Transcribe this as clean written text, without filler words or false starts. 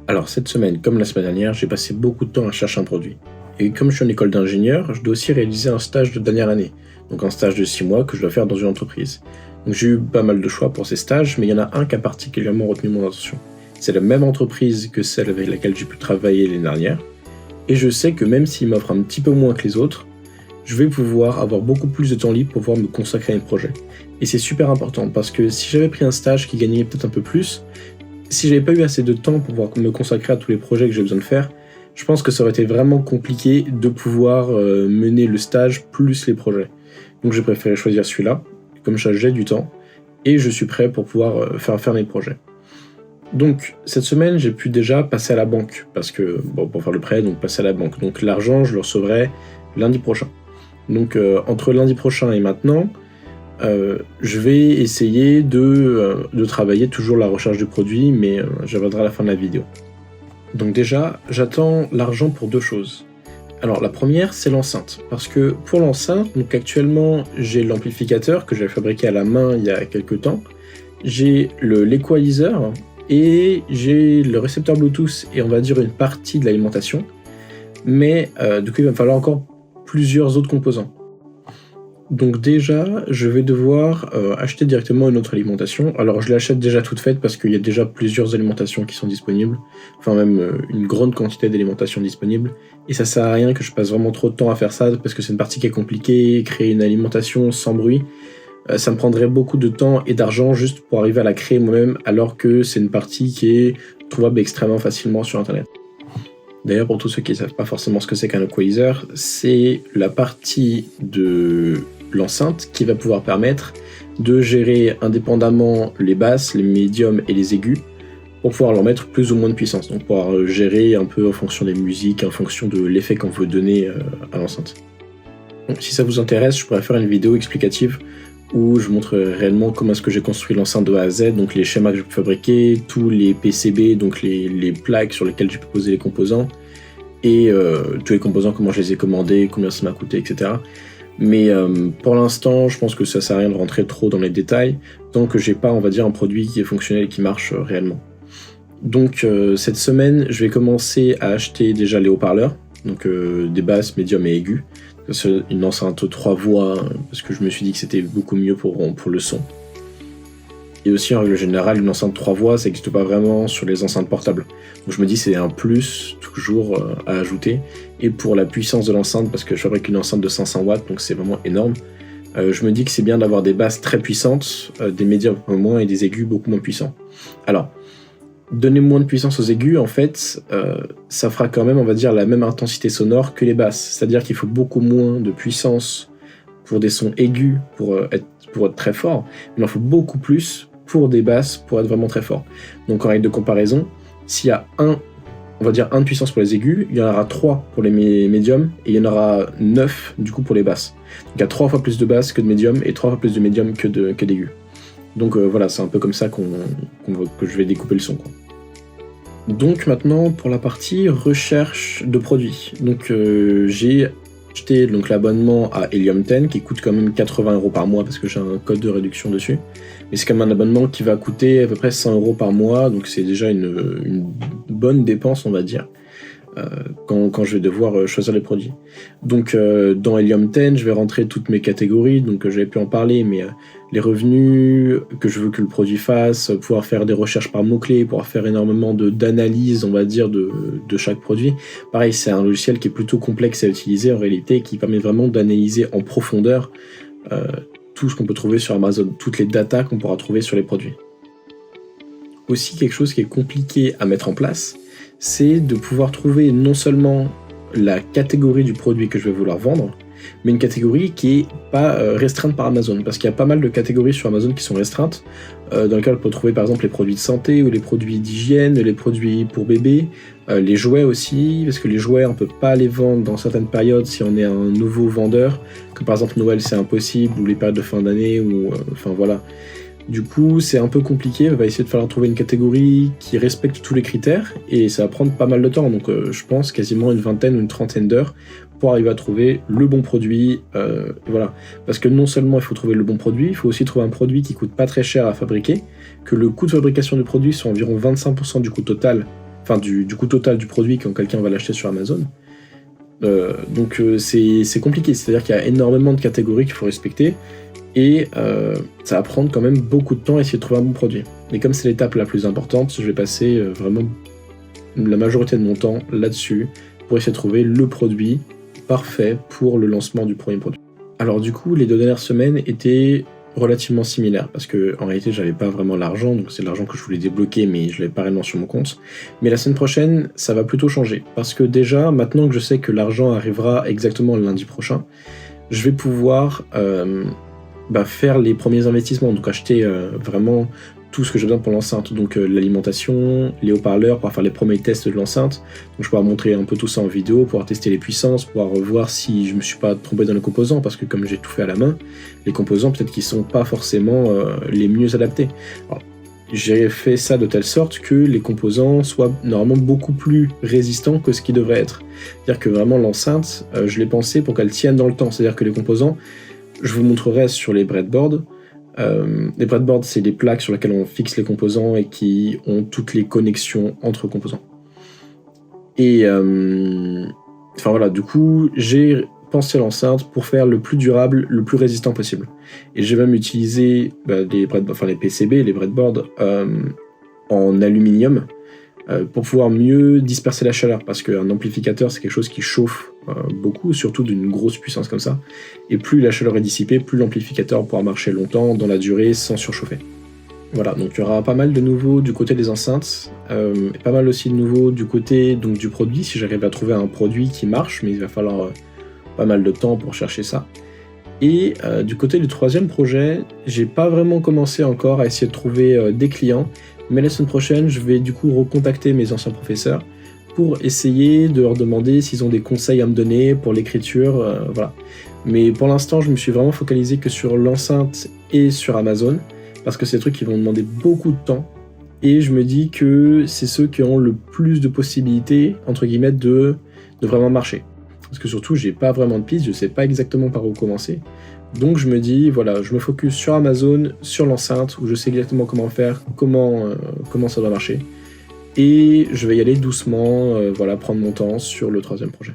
Alors cette semaine, comme la semaine dernière, j'ai passé beaucoup de temps à chercher un produit. Et comme je suis en école d'ingénieur, je dois aussi réaliser un stage de dernière année, donc un stage de 6 mois que je dois faire dans une entreprise. Donc j'ai eu pas mal de choix pour ces stages, mais il y en a un qui a particulièrement retenu mon attention. C'est la même entreprise que celle avec laquelle j'ai pu travailler l'année dernière, et je sais que même s'il m'offre un petit peu moins que les autres, je vais pouvoir avoir beaucoup plus de temps libre pour pouvoir me consacrer à mes projets. Et c'est super important, parce que si j'avais pris un stage qui gagnait peut-être un peu plus, si j'avais pas eu assez de temps pour pouvoir me consacrer à tous les projets que j'ai besoin de faire, je pense que ça aurait été vraiment compliqué de pouvoir mener le stage plus les projets. Donc j'ai préféré choisir celui-là, comme ça j'ai du temps, et je suis prêt pour pouvoir faire mes projets. Donc cette semaine, j'ai pu déjà passer à la banque, parce que, pour faire le prêt, donc passer à la banque. Donc l'argent, je le recevrai lundi prochain. Donc entre lundi prochain et maintenant, je vais essayer de travailler toujours la recherche du produit, mais j'y reviendrai à la fin de la vidéo. Donc déjà, j'attends l'argent pour deux choses. Alors la première, c'est l'enceinte, parce que pour l'enceinte, donc actuellement, j'ai l'amplificateur que j'avais fabriqué à la main il y a quelques temps, j'ai l'équaliseur, et j'ai le récepteur Bluetooth, et on va dire une partie de l'alimentation, mais du coup il va me falloir encore plusieurs autres composants. Donc déjà, je vais devoir acheter directement une autre alimentation. Alors je l'achète déjà toute faite parce qu'il y a déjà plusieurs alimentations qui sont disponibles, enfin même une grande quantité d'alimentations disponibles. Et ça sert à rien que je passe vraiment trop de temps à faire ça parce que c'est une partie qui est compliquée, créer une alimentation sans bruit. Ça me prendrait beaucoup de temps et d'argent juste pour arriver à la créer moi-même, alors que c'est une partie qui est trouvable extrêmement facilement sur internet. D'ailleurs, pour tous ceux qui ne savent pas forcément ce que c'est qu'un equalizer, c'est la partie de l'enceinte qui va pouvoir permettre de gérer indépendamment les basses, les médiums et les aigus pour pouvoir leur mettre plus ou moins de puissance. Donc pouvoir gérer un peu en fonction des musiques, en fonction de l'effet qu'on veut donner à l'enceinte. Donc si ça vous intéresse, je pourrais faire une vidéo explicative où je montre réellement comment est-ce que j'ai construit l'enceinte de A à Z, donc les schémas que j'ai pu fabriquer, tous les PCB, donc les plaques sur lesquelles j'ai pu poser les composants, et tous les composants, comment je les ai commandés, combien ça m'a coûté, etc. Mais pour l'instant, je pense que ça sert à rien de rentrer trop dans les détails, tant que j'ai pas, on va dire, un produit qui est fonctionnel et qui marche réellement. Donc cette semaine, je vais commencer à acheter déjà les haut-parleurs, donc des basses, médiums et aigus. C'est une enceinte 3 voix, parce que je me suis dit que c'était beaucoup mieux pour le son. Et aussi, en règle générale, une enceinte 3 voix, ça n'existe pas vraiment sur les enceintes portables. Donc je me dis c'est un plus, toujours, à ajouter. Et pour la puissance de l'enceinte, parce que je fabrique une enceinte de 500 watts, donc c'est vraiment énorme, je me dis que c'est bien d'avoir des basses très puissantes, des médiums un peu moins et des aigus beaucoup moins puissants. Alors, donner moins de puissance aux aigus, en fait, ça fera quand même, on va dire, la même intensité sonore que les basses. C'est-à-dire qu'il faut beaucoup moins de puissance pour des sons aigus pour être très fort, mais il en faut beaucoup plus pour des basses pour être vraiment très fort. Donc en règle de comparaison, s'il y a on va dire 1 de puissance pour les aigus, il y en aura 3 pour les médiums, et il y en aura 9 du coup pour les basses. Donc il y a 3 fois plus de basses que de médiums, et 3 fois plus de médiums que d'aigus. Donc voilà, c'est un peu comme ça que je vais découper le son, quoi. Donc maintenant pour la partie recherche de produits. Donc j'ai acheté donc l'abonnement à Helium 10 qui coûte quand même 80 € par mois parce que j'ai un code de réduction dessus. Mais c'est quand même un abonnement qui va coûter à peu près 100 € par mois, donc c'est déjà une bonne dépense, on va dire, quand je vais devoir choisir les produits. Donc dans Helium 10, je vais rentrer toutes mes catégories, donc j'avais pu en parler, mais les revenus que je veux que le produit fasse, pouvoir faire des recherches par mots-clés, pouvoir faire énormément d'analyse, on va dire, de chaque produit. Pareil, c'est un logiciel qui est plutôt complexe à utiliser en réalité, qui permet vraiment d'analyser en profondeur tout ce qu'on peut trouver sur Amazon, toutes les datas qu'on pourra trouver sur les produits. Aussi, quelque chose qui est compliqué à mettre en place, c'est de pouvoir trouver non seulement la catégorie du produit que je vais vouloir vendre, mais une catégorie qui est pas restreinte par Amazon, parce qu'il y a pas mal de catégories sur Amazon qui sont restreintes, dans lesquelles on peut trouver par exemple les produits de santé, ou les produits d'hygiène, les produits pour bébé, les jouets aussi, parce que les jouets on peut pas les vendre dans certaines périodes si on est un nouveau vendeur, comme par exemple Noël c'est impossible, ou les périodes de fin d'année, ou enfin voilà. Du coup, c'est un peu compliqué, il va essayer de falloir trouver une catégorie qui respecte tous les critères, et ça va prendre pas mal de temps, donc je pense quasiment une vingtaine ou une trentaine d'heures pour arriver à trouver le bon produit, voilà. Parce que non seulement il faut trouver le bon produit, il faut aussi trouver un produit qui coûte pas très cher à fabriquer, que le coût de fabrication du produit soit environ 25% du coût total enfin du coût total du produit quand quelqu'un va l'acheter sur Amazon. Donc c'est compliqué, c'est-à-dire qu'il y a énormément de catégories qu'il faut respecter, et ça va prendre quand même beaucoup de temps à essayer de trouver un bon produit. Mais comme c'est l'étape la plus importante, je vais passer vraiment la majorité de mon temps là-dessus pour essayer de trouver le produit parfait pour le lancement du premier produit. Alors du coup, les 2 dernières semaines étaient relativement similaires, parce que en réalité j'avais pas vraiment l'argent, donc c'est de l'argent que je voulais débloquer, mais je l'avais pas réellement sur mon compte. Mais la semaine prochaine, ça va plutôt changer, parce que déjà, maintenant que je sais que l'argent arrivera exactement le lundi prochain, je vais pouvoir faire les premiers investissements, donc acheter vraiment tout ce que j'ai besoin pour l'enceinte, donc l'alimentation, les haut-parleurs, pour faire les premiers tests de l'enceinte. Donc je vais pouvoir montrer un peu tout ça en vidéo, pouvoir tester les puissances, pouvoir voir si je me suis pas trompé dans les composants, parce que comme j'ai tout fait à la main, les composants peut-être qu'ils sont pas forcément les mieux adaptés. Alors, j'ai fait ça de telle sorte que les composants soient normalement beaucoup plus résistants que ce qu'ils devraient être. C'est-à-dire que vraiment l'enceinte, je l'ai pensé pour qu'elle tienne dans le temps, c'est-à-dire que les composants, je vous montrerai sur les breadboards. Les breadboards, c'est des plaques sur lesquelles on fixe les composants et qui ont toutes les connexions entre composants. Et voilà, du coup, j'ai pensé l'enceinte pour faire le plus durable, le plus résistant possible. Et j'ai même utilisé les PCB, les breadboards, en aluminium pour pouvoir mieux disperser la chaleur, parce qu'un amplificateur, c'est quelque chose qui chauffe beaucoup, surtout d'une grosse puissance comme ça, et plus la chaleur est dissipée, plus l'amplificateur pourra marcher longtemps, dans la durée, sans surchauffer. Voilà, donc il y aura pas mal de nouveaux du côté des enceintes, et pas mal aussi de nouveaux du côté donc, du produit, si j'arrive à trouver un produit qui marche, mais il va falloir pas mal de temps pour chercher ça. Et du côté du troisième projet, j'ai pas vraiment commencé encore à essayer de trouver des clients, mais la semaine prochaine, je vais du coup recontacter mes anciens professeurs pour essayer de leur demander s'ils ont des conseils à me donner pour l'écriture, voilà. Mais pour l'instant, je me suis vraiment focalisé que sur l'enceinte et sur Amazon, parce que c'est des trucs qui vont demander beaucoup de temps, et je me dis que c'est ceux qui ont le plus de possibilités, entre guillemets, de vraiment marcher. Parce que surtout, j'ai pas vraiment de piste, je sais pas exactement par où commencer. Donc je me dis, voilà, je me focus sur Amazon, sur l'enceinte, où je sais exactement comment faire, comment ça doit marcher. Et je vais y aller doucement, prendre mon temps sur le troisième projet.